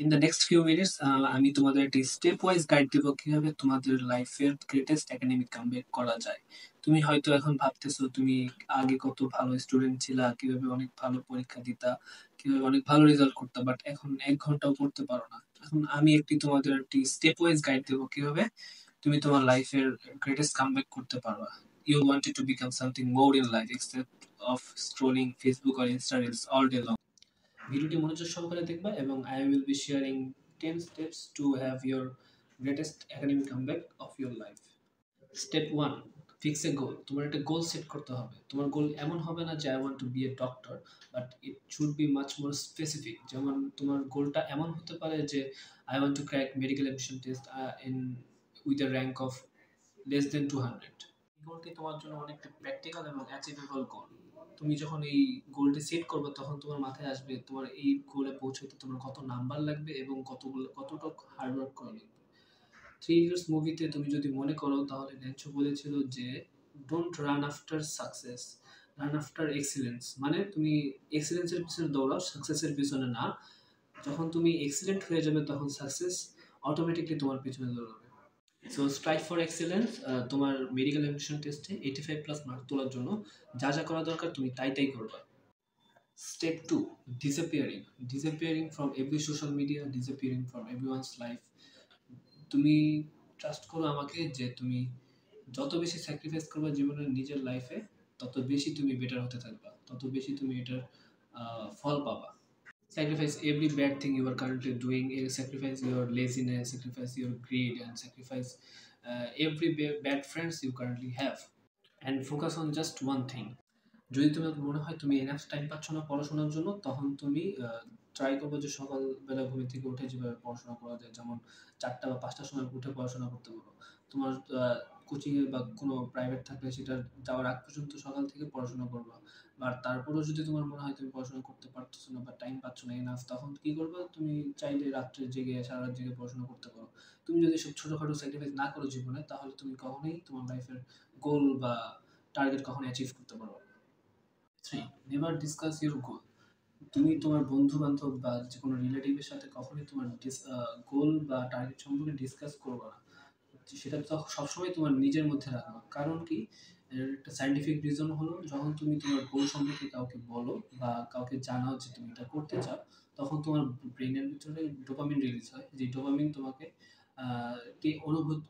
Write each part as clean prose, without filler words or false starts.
In the next few minutes আমি তোমাদের একটি স্টেপ ওয়াইজ গাইড দেবো কিভাবে তোমাদের লাইফের গ্রেটেস্ট একাডেমিক কামব্যাক করা যায়। তুমি হয়তো এখন ভাবতেছো তুমি আগে কত ভালো স্টুডেন্ট ছিলা, কিভাবে অনেক ভালো পরীক্ষা দিতা, কিভাবে অনেক ভালো রেজাল্ট করতা, বাট এখন 1 ঘন্টাও পড়তে পারো না। এখন আমি তোমাদের একটি স্টেপ ওয়াইজ গাইড দেবো কিভাবে তুমি তোমার লাইফের গ্রেটেস্ট কামব্যাক করতে পারবা। You wanted to become something more in life except of scrolling Facebook or Insta reels all day long. ভিডিওটি মনোযোগ সহকারে দেখবা এবং I will be sharing 10 steps to have your greatest academic comeback of your life. Step 1, fix a goal. তোমার একটা goal set করতে হবে। তোমার গোল এমন হবে না যে I want to be a doctor, but it should be much more specific. যেমন তোমার গোলটা এমন হতে পারে যে I want to crack medical admission test in with a rank of less than 200। গোলটি তোমার জন্য অনেকটা প্র্যাকটিক্যাল এবং অ্যাচিভেবল গোল। তুমি যখন এই গোলটি সেট করবে তখন তোমার মাথায় আসবে তোমার এই গোলে পৌঁছতে তোমার কত নাম্বার লাগবে এবং কতটুকু হার্ডওয়ার্ক করা লাগবে। থ্রি ইডিয়টস মুভিতে তুমি যদি মনে করো তাহলে ন্যানচো বলেছিল যে don't run after success, run after excellence. মানে তুমি এক্সিলেন্সের পিছনে দৌড়াও, সাকসেসের পিছনে না। যখন তুমি এক্সিলেন্ট হয়ে যাবে তখন সাকসেস অটোমেটিকলি তোমার পিছনে দৌড়াবে। So strive for excellence. তোমার মেডিকেল অ্যাডমিশন টেস্টে 85+ মার্ক তোলার জন্য যা যা করা দরকার তুমি তাই করবা। Step 2, disappearing. Disappearing from every social media, disappearing from everyone's life. তুমি ট্রাস্ট করো আমাকে যে তুমি যত বেশি স্যাক্রিফাইস করবে জীবনের নিজের লাইফে, তত বেশি তুমি বেটার হতে থাকবা, তত বেশি তুমি এটার ফল পাবা। Sacrifice every bad thing you are currently doing, sacrifice your laziness, sacrifice your greed, and sacrifice every bad friends you currently have, and focus on just one thing. যদি তোমার মনে হয় তুমি এনাফ টাইম পাচ্ছ না পড়াশোনার জন্য, তখন তুমি ট্রাই করবো যে সকালবেলা ঘুম থেকে উঠে যেভাবে পড়াশোনা করা যায়, যেমন 4টা বা 5টার সময় উঠে পড়াশোনা করতে পারো। তোমার কোচিংয়ে বা কোনো প্রাইভেট থাকলে সেটা যাওয়ার আগ পর্যন্ত সকাল থেকে পড়াশোনা করবা। আর তারপরেও যদি তোমার মনে হয় তুমি পড়াশোনা করতে পারতেছো না বা টাইম পাচ্ছ না এনাফ, তখন কি করবা, তুমি চাইলে রাত্রে জেগে সারা রাত জেগে পড়াশোনা করতে পারো। তুমি যদি সব ছোটোখাটো স্যাক্রিফাইস না করো জীবনে, তাহলে তুমি কখনোই তোমার লাইফের গোল বা টার্গেট কখনো অ্যাচিভ করতে পারো। 3, নেভার ডিসকাস ইউর গোল। তুমি তোমার বন্ধু বান্ধব বা যে কোনো রিলেটিভের সাথে কখনোই তোমার গোল বা টার্গেট সম্পর্কে ডিসকাস করবো না। সেটা তো সবসময় তোমার নিজের মধ্যে রাখবা। কারণ কি, এর একটা সায়েন্টিফিক রিজন হলো, যখন তুমি তোমার গোল সম্পর্কে কাউকে বলো বা কাউকে জানাও যে তুমি এটা করতে চাও, তখন তোমার ব্রেনের ভিতরে ডোপামিন রিলিজ হয়। যে ডোপামিন তোমাকে কে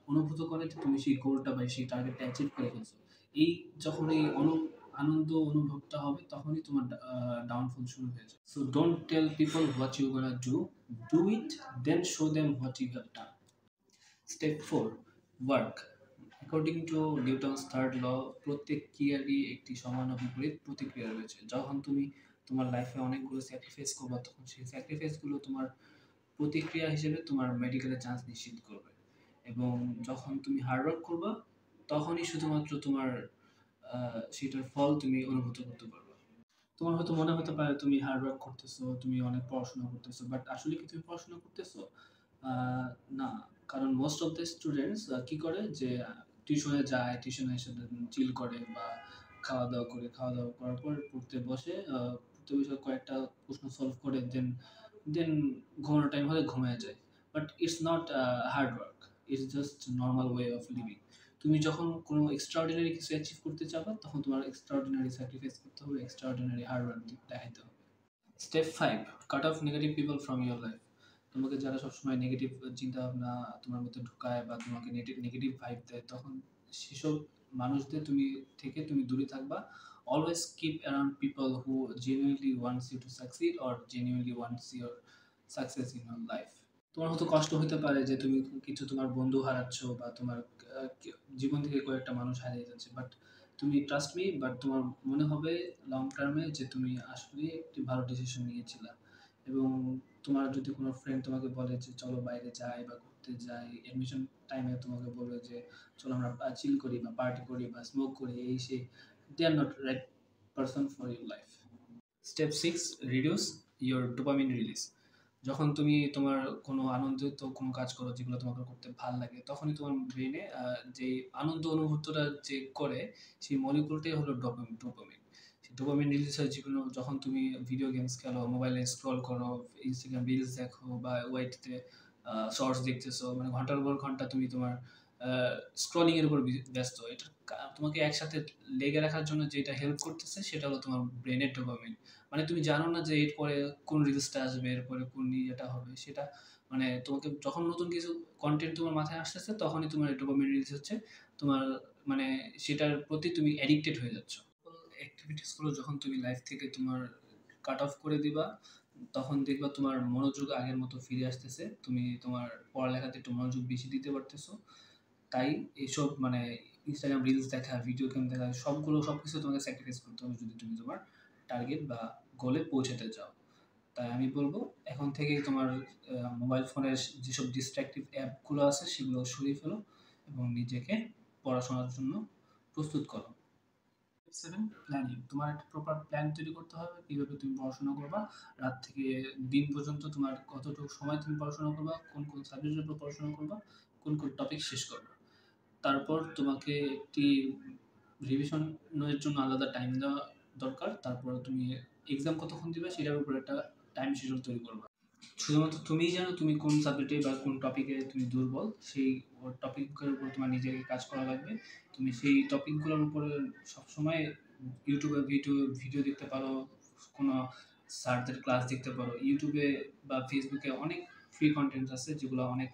অনুভূত করে যে তুমি সেই গোলটা বা সেই টার্গেটটা অ্যাচিভ করে ফেলছো। এই যখন এই আনন্দ অনুভবটা হবে, তখনই তোমার ডাউনফল শুরু হয়ে যায়। So don't tell people what you gonna do it, then show them what you have done. Step 4, work. According to Newton's third law, প্রত্যেক ক্রিয়ারই একটি সমান ও বিপরীত প্রতিক্রিয়া রয়েছে। যখন তুমি তোমার লাইফে অনেকগুলো স্যাক্রিফাইস করবা, তখন সেই স্যাক্রিফাইসগুলো তোমার প্রতিক্রিয়া হিসেবে তোমার মেডিকেলের চান্স নিশ্চিত করবে। এবং যখন তুমি হার্ডওয়ার্ক করবা, তখনই শুধুমাত্র তোমার সেটার ফল তুমি অনুভূত করতে পারবে। তোমার হয়তো মনে হতে পারে তুমি হার্ডওয়ার্ক করতেছো, তুমি অনেক পড়াশোনা করতেছো, বাট আসলে কি তুমি পড়াশোনা করতেছো? না। কারণ মোস্ট অফ দ্য স্টুডেন্টস কি করে যে টিউশনে যায়, টিউশনে এসে চিল করে বা খাওয়া দাওয়া করার পর পড়তে বসে, কয়েকটা প্রশ্ন সলভ করে, দেন দেন ঘুমানোর টাইম হলে ঘুমিয়ে যায়। But it's not hard work, it's just normal way of living. তুমি যখন কোনো এক্সট্রাঅর্ডিনারি কিছু অ্যাচিভ করতে চাবা, তখন তোমার এক্সট্রাঅর্ডিনারি স্যাক্রিফাইস করতে হবে, এক্সট্রাঅর্ডিনারি হার্ড ওয়ার্ক দেখাইতে হবে। Step 5, cut off negative people from your life. তোমাকে যারা সবসময় নেগেটিভ চিন্তা ভাবনা তোমার মধ্যে ঢুকায় বা তোমাকে নেগেটিভ ভাইব দেয়, তখন সেসব মানুষদের তুমি দূরে থাকবা। Always keep around people who genuinely wants you to succeed or genuinely wants your success in your life. তোমার হয়তো কষ্ট হতে পারে যে তুমি কিছু তোমার বন্ধু হারাচ্ছ বা তোমার জীবন থেকে কয়েকটা মানুষ হারিয়ে যাচ্ছে, বাট তুমি ট্রাস্ট মি, বাট তোমার মনে হবে লং টার্মে যে তুমি আসলে একটি ভালো ডিসিশন নিয়েছিলা। এবং তোমার যদি কোনো ফ্রেন্ড তোমাকে বলে যে চলো বাইরে যাই বা ঘুরতে যাই, এডমিশন টাইমে তোমাকে বলবে যে চলো আমরা চিল করি বা পার্টি করি বা স্মোক করি, এই সেই, they are not right person for your life. Step 6, reduce your dopamine release. যখন তুমি তোমার কোনো আনন্দিত কোনো কাজ করো যেগুলো তোমাকে করতে ভালো লাগে, তখনই তোমার ব্রেনে যে আনন্দ অনুভূতটা যে করে, সেই মলিকুলটাই হলো ডোপামিন। ডোপামিন রিলিজ হয় যেগুলো যখন তুমি ভিডিও গেমস খেলো, মোবাইলে স্ক্রল করো, ইনস্টাগ্রাম রিলস দেখো বা ওয়াইটিতে শর্টস দেখতেছো, মানে ঘন্টার পর ঘন্টা তুমি তোমার স্ক্রলিং এর উপর ব্যস্ত। এটা তোমাকে একসাথে লেগে রাখার জন্য যেটা হেল্প করতেছে সেটা হলো তোমার ব্রেনের ডোপামিন। মানে তুমি জানো না যে এরপরে কোন রিলসটা আসবে, এরপরে কোন ইয়েটা হবে, সেটা মানে তোমাকে যখন নতুন কিছু কন্টেন্ট তোমার মাথায় আসতেছে তখনই তোমার ডোপামিন রিলিজ হচ্ছে, তোমার মানে সেটার প্রতি তুমি অ্যাডিক্টেড হয়ে যাচ্ছ। অ্যাক্টিভিটিসগুলো যখন তুমি লাইফ থেকে তোমার কাট অফ করে দিবা, তখন দেখবা তোমার মনোযোগ আগের মতো ফিরে আসতেছে, তুমি তোমার পড়ালেখাতে একটু মনোযোগ বেশি দিতে পারতেছো। তাই এইসব মানে ইনস্টাগ্রাম রিলস দেখা, ভিডিও গেম দেখা, সবকিছু তোমাকে স্যাক্রিফাইস করতে হবে যদি তুমি তোমার টার্গেট বা গোলে পৌঁছাতে চাও। তাই আমি বলবো এখন থেকেই তোমার মোবাইল ফোনের যেসব ডিস্ট্রাকটিভ অ্যাপগুলো আছে সেগুলো সরিয়ে ফেলো এবং নিজেকে পড়াশোনার জন্য প্রস্তুত করো। 7 প্ল্যানিং। তোমার একটা প্রপার প্ল্যান তৈরি করতে হবে কিভাবে তুমি পড়াশোনা করবা, রাত থেকে দিন পর্যন্ত তোমার কতটুকু সময় তুমি পড়াশোনা করবা, কোন কোন সাবজেক্টের উপর পড়াশোনা করবা, কোন কোন টপিক শেষ করবা। তারপর তোমাকে একটি রিভিশনের জন্য আলাদা টাইম দেওয়া দরকার। তারপর তুমি এক্সাম কতক্ষণ দিবে সেটার উপর একটা টাইম শিডিউল তৈরি করবা। শুধুমাত্র তুমিই জানো তুমি কোন সাবজেক্টে বা কোন টপিকে তুমি দুর্বল, সেই টপিকের উপর তোমার নিজেকে কাজ করা লাগবে। তুমি সেই টপিকগুলোর উপরে সবসময় ইউটিউবে ভিডিও ভিডিও দেখতে পারো, কোনো স্যারদের ক্লাস দেখতে পারো। ইউটিউবে বা ফেসবুকে অনেক ফ্রি কন্টেন্ট আছে যেগুলো অনেক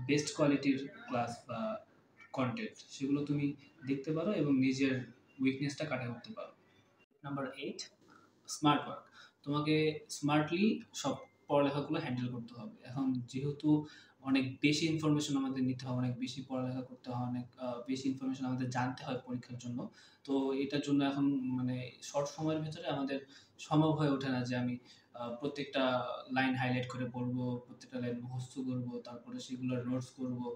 বেস্ট কোয়ালিটির ক্লাস বা কন্টেন্ট, সেগুলো তুমি দেখতে পারো এবং নিজের উইকনেসটা কাটিয়ে উঠতে পারো। Number 8, smart work. তোমাকে স্মার্টলি সব পড়ালেখাগুলো হ্যান্ডেল করতে হবে। এখন যেহেতু অনেক বেশি ইনফরমেশন আমাদের নিতে হয়, অনেক বেশি পড়ালেখা করতে হয়, অনেক বেশি ইনফরমেশন আমাদের জানতে হয় পরীক্ষার জন্য। তো এটার জন্য এখন মানে শর্ট সময়ের ভেতরে আমাদের সম্ভব হয়ে ওঠে না যে আমি প্রত্যেকটা লাইন হাইলাইট করে পড়বো, প্রত্যেকটা লাইন মুখস্থ করবো, তারপরে সেগুলোর নোটস করবো।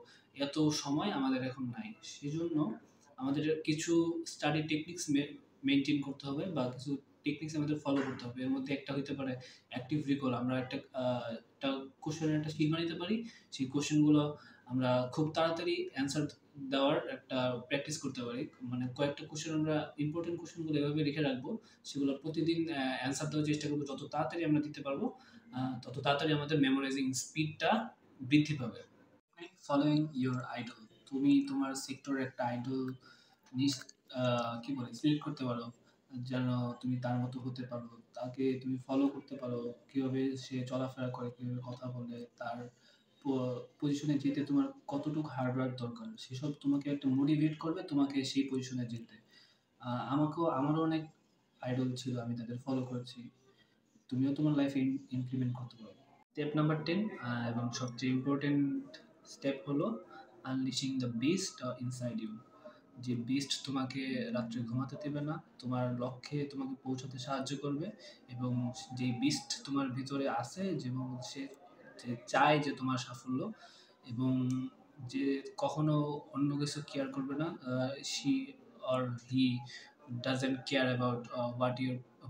এত সময় আমাদের এখন নাই। সেজন্য আমাদের কিছু স্টাডি টেকনিক্স মেইনটেইন করতে হবে বা কিছু টেকনিক্স আমাদের ফলো করতে হবে। এর মধ্যে একটা হইতে পারে অ্যাক্টিভ রিকল। আমরা একটা কোশ্চেনের একটা শীট বানাইতে পারি। সেই কোশ্চেনগুলো আমরা খুব তাড়াতাড়ি অ্যান্সার দেওয়ার একটা প্র্যাকটিস করতে পারি। মানে কয়েকটা কোশ্চেন আমরা ইম্পর্টেন্ট কোশ্চেনগুলো এভাবে লিখে রাখবো, সেগুলো প্রতিদিন অ্যান্সার দেওয়ার চেষ্টা করবো। যত তাড়াতাড়ি আমরা দিতে পারবো তত তাড়াতাড়ি আমাদের মেমোরাইজিং স্পিডটা বৃদ্ধি পাবে। Following your idol. তুমি তোমার সেক্টরের একটা আইডল কি বলে সিলেক্ট করতে পারো, যেন তুমি তার মতো হতে পারো, তাকে তুমি ফলো করতে পারো, কিভাবে সে চলাফেরা করে, কিভাবে কথা বলে, তার পজিশনে যেতে তোমার কতটুকু হার্ড ওয়ার্ক দরকার, সেসব তোমাকে একটা মোটিভেট করবে তোমাকে সেই পজিশনে যেতে। আমারও অনেক আইডল ছিল, আমি তাদের ফলো করেছি। তুমিও তোমার লাইফে ইমপ্লিমেন্ট করতে পারো। স্টেপ নাম্বার 10 এবং সবচেয়ে ইম্পর্টেন্ট স্টেপ হলো আনলিশিং দ্য বিস্ট ইনসাইড ইউ। যে বিস্ট তোমাকে রাত্রে ঘুমাতে দেবে না, তোমার লক্ষ্যে তোমাকে পৌঁছাতে সাহায্য করবে, এবং যে বিস্ট তোমার ভিতরে আছে যেমন সে যে চায় যে তোমার সাফল্য, এবং যে কখনো অন্য কিছু কেয়ার করবে না। She or he doesn't care about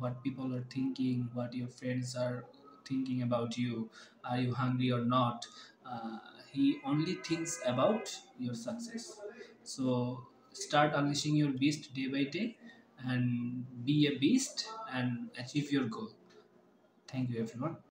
what people are thinking, what your friends are thinking about you, are you hungry or not. He only thinks about your success. So start unleashing your beast day by day and be a beast and achieve your goal. Thank you everyone.